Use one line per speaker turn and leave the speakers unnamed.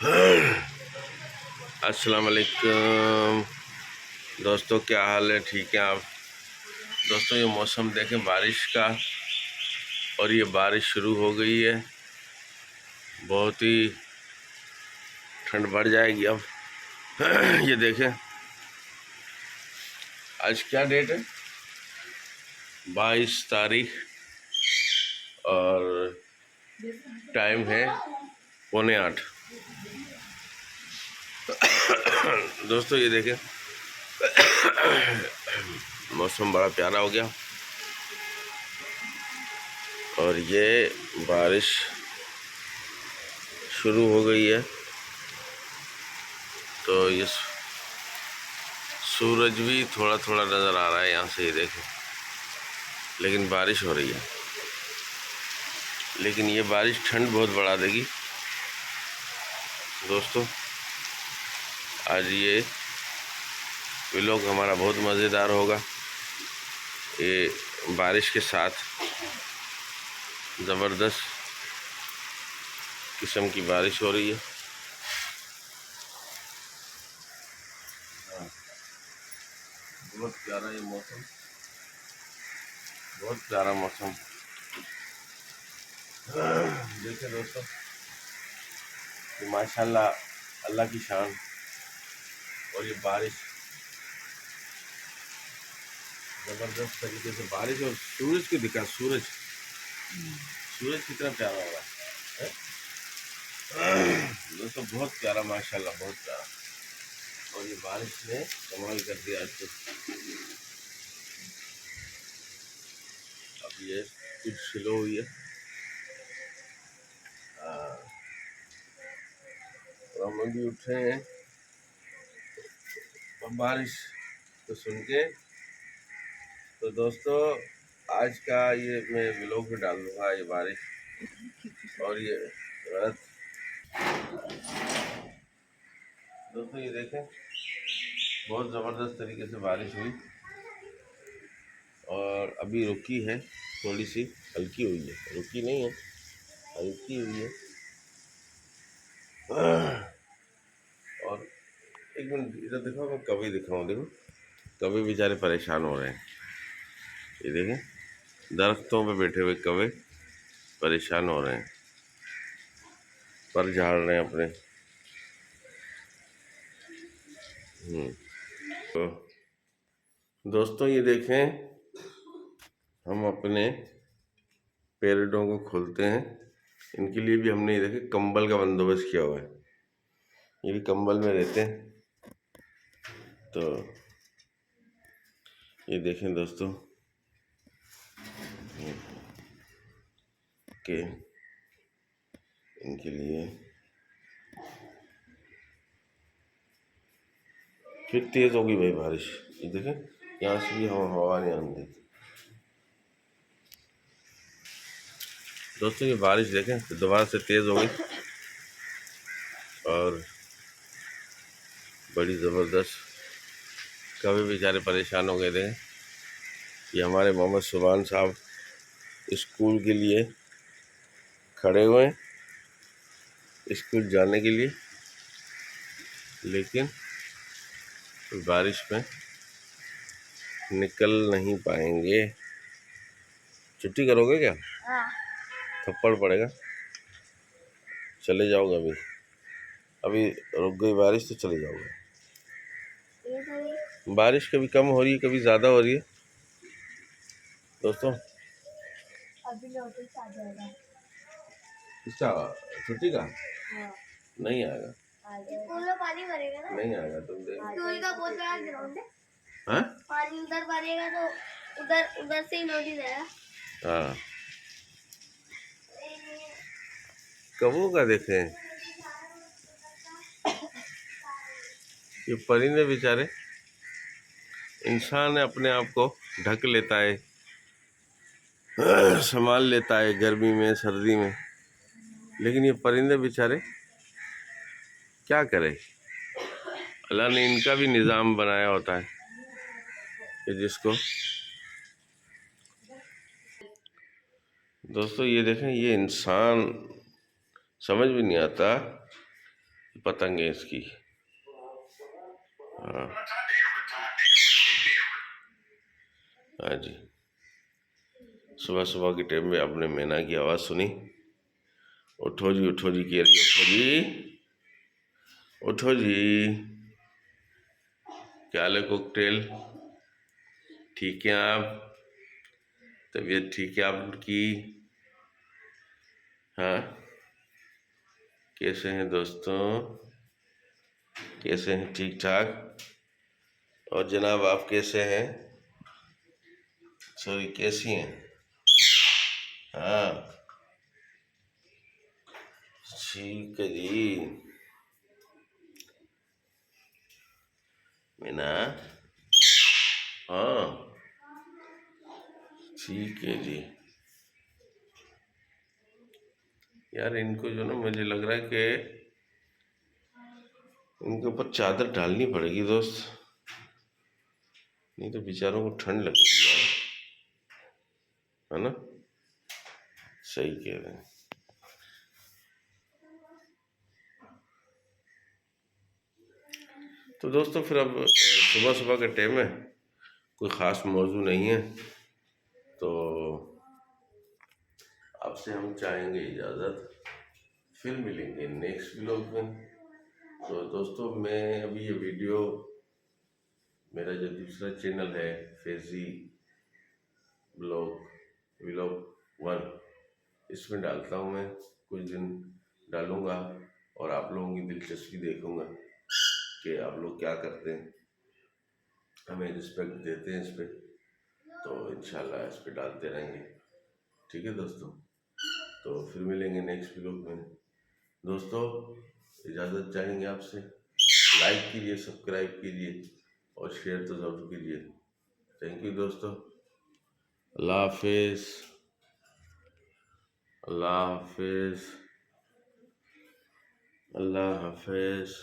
अस्सलाम वालेकुम दोस्तों, क्या हाल है? ठीक है आप? दोस्तों, ये मौसम देखें बारिश का, और ये बारिश शुरू हो गई है। बहुत ही ठंड बढ़ जाएगी अब। ये देखें, आज क्या डेट है? 22 तारीख, और टाइम है 7:45। दोस्तों, ये देखें, मौसम बड़ा प्यारा हो गया, और ये बारिश शुरू हो गई है। तो ये सूरज भी थोड़ा थोड़ा नज़र आ रहा है यहाँ से, ये देखें, लेकिन बारिश हो रही है। लेकिन ये बारिश ठंड बहुत बढ़ा देगी दोस्तों। आज ये व्लॉग हमारा बहुत मज़ेदार होगा। ये बारिश के साथ ज़बरदस्त किस्म की बारिश हो रही है। बहुत प्यारा ये मौसम, बहुत प्यारा मौसम। देखिए दोस्तों, ये माशाल्लाह अल्लाह की शान, और ये बारिश ज़बरदस्त तरीके से बारिश, और सूरज को दिखा, सूरज कितना प्यारा हो रहा है दोस्तों, बहुत प्यारा, माशाल्लाह बहुत प्यारा। और ये बारिश ने कमाल कर दिया आज तो। अब ये कुछ स्लो हुई है, और हम भी उठे हैं और बारिश को सुन के। तो दोस्तों, आज का ये मैं व्लॉग में डाल दूँगा, ये बारिश और ये रात। दोस्तों, ये देखें, बहुत ज़बरदस्त तरीके से बारिश हुई, और अभी रुकी है, थोड़ी सी हल्की हुई है, रुकी नहीं है, हल्की हुई है। और एक मिनट इधर दिखाओ, मैं कभी दिखाऊँ, देखो कभी बेचारे परेशान हो रहे हैं। ये देखें, दरख्तों पे बैठे हुए कौवे परेशान हो रहे हैं, पर झाड़ रहे हैं अपने। तो दोस्तों, ये देखें, हम अपने पेरेटों को खोलते हैं। इनके लिए भी हमने, ये देखें, कंबल का बंदोबस्त किया हुआ है। ये भी कंबल में रहते हैं। तो ये देखें दोस्तों कि इनके लिए फिर तेज़ होगी भाई बारिश। ये देखें, यहाँ से भी हम हवा नहीं आने देती दोस्तों। ये बारिश देखें, तो दोबारा से तेज़ हो गई, और बड़ी ज़बरदस्त। कभी बेचारे परेशान हो गए थे। ये हमारे मोहम्मद सुभान साहब स्कूल के लिए खड़े हुए हैं, स्कूल जाने के लिए, लेकिन बारिश में निकल नहीं पाएंगे। छुट्टी करोगे क्या? हाँ। थप्पड़ पड़ेगा, चले जाओगे। अभी अभी रुक गई बारिश तो चले जाओगे। बारिश कभी कम हो रही है, कभी ज़्यादा हो रही है दोस्तों। अभी नोटिस आ जाएगा इसका, छुट्टी का। हाँ। नहीं आएगा, स्कूल में पानी भरेगा ना। नहीं आएगा, तुम देख। स्कूल का बहुत बड़ा ग्राउंड है। हाँ? पानी उधर भरेगा तो उधर से ही नोटिस आएगा। हाँ, कबू का देखें, ये परिंदे बेचारे, इंसान अपने आप को ढक लेता है, संभाल लेता है गर्मी में सर्दी में, लेकिन ये परिंदे बेचारे क्या करें। अल्लाह ने इनका भी निज़ाम बनाया होता है कि जिसको। दोस्तों, ये देखें, ये इंसान समझ भी नहीं आता पतंग है इसकी। हाँ हाँ जी, सुबह सुबह के टाइम में आपने मैना की आवाज़ सुनी। उठो जी कह रही, उठो जी, उठो जी। क्या हाल है कॉकटेल, ठीक है आप? तबीयत ठीक है आपकी? हाँ, कैसे हैं दोस्तों, कैसे हैं? ठीक ठाक। और जनाब आप कैसे हैं? सॉरी, कैसी हैं? हाँ ठीक है जी। मीना, हाँ ठीक है जी। यार इनको जो ना, मुझे लग रहा है कि इनके ऊपर चादर डालनी पड़ेगी दोस्त, नहीं तो बेचारों को ठंड लगती है ना? सही कह रहे हैं। तो दोस्तों फिर अब सुबह सुबह का टाइम है, कोई ख़ास मौजू नहीं है, तो आपसे हम चाहेंगे इजाज़त, फिर मिलेंगे नेक्स्ट व्लॉग में। तो दोस्तों मैं अभी ये वीडियो, मेरा जो दूसरा चैनल है फैजी ब्लॉग व्लॉग 1, इसमें डालता हूँ मैं, कुछ दिन डालूँगा और आप लोगों की दिलचस्पी देखूँगा कि आप लोग क्या करते हैं, हमें रिस्पेक्ट देते हैं इस पर, तो इंशाल्लाह इस पर डालते रहेंगे। ठीक है दोस्तों, तो फिर मिलेंगे नेक्स्ट व्लॉग में। दोस्तों इजाज़त चाहेंगे आपसे, लाइक कीजिए, सब्सक्राइब कीजिए और शेयर तो ज़रूर कीजिए। थैंक यू दोस्तों, अल्लाह हाफिज़, अल्लाह हाफिज़, अल्लाह हाफिज़।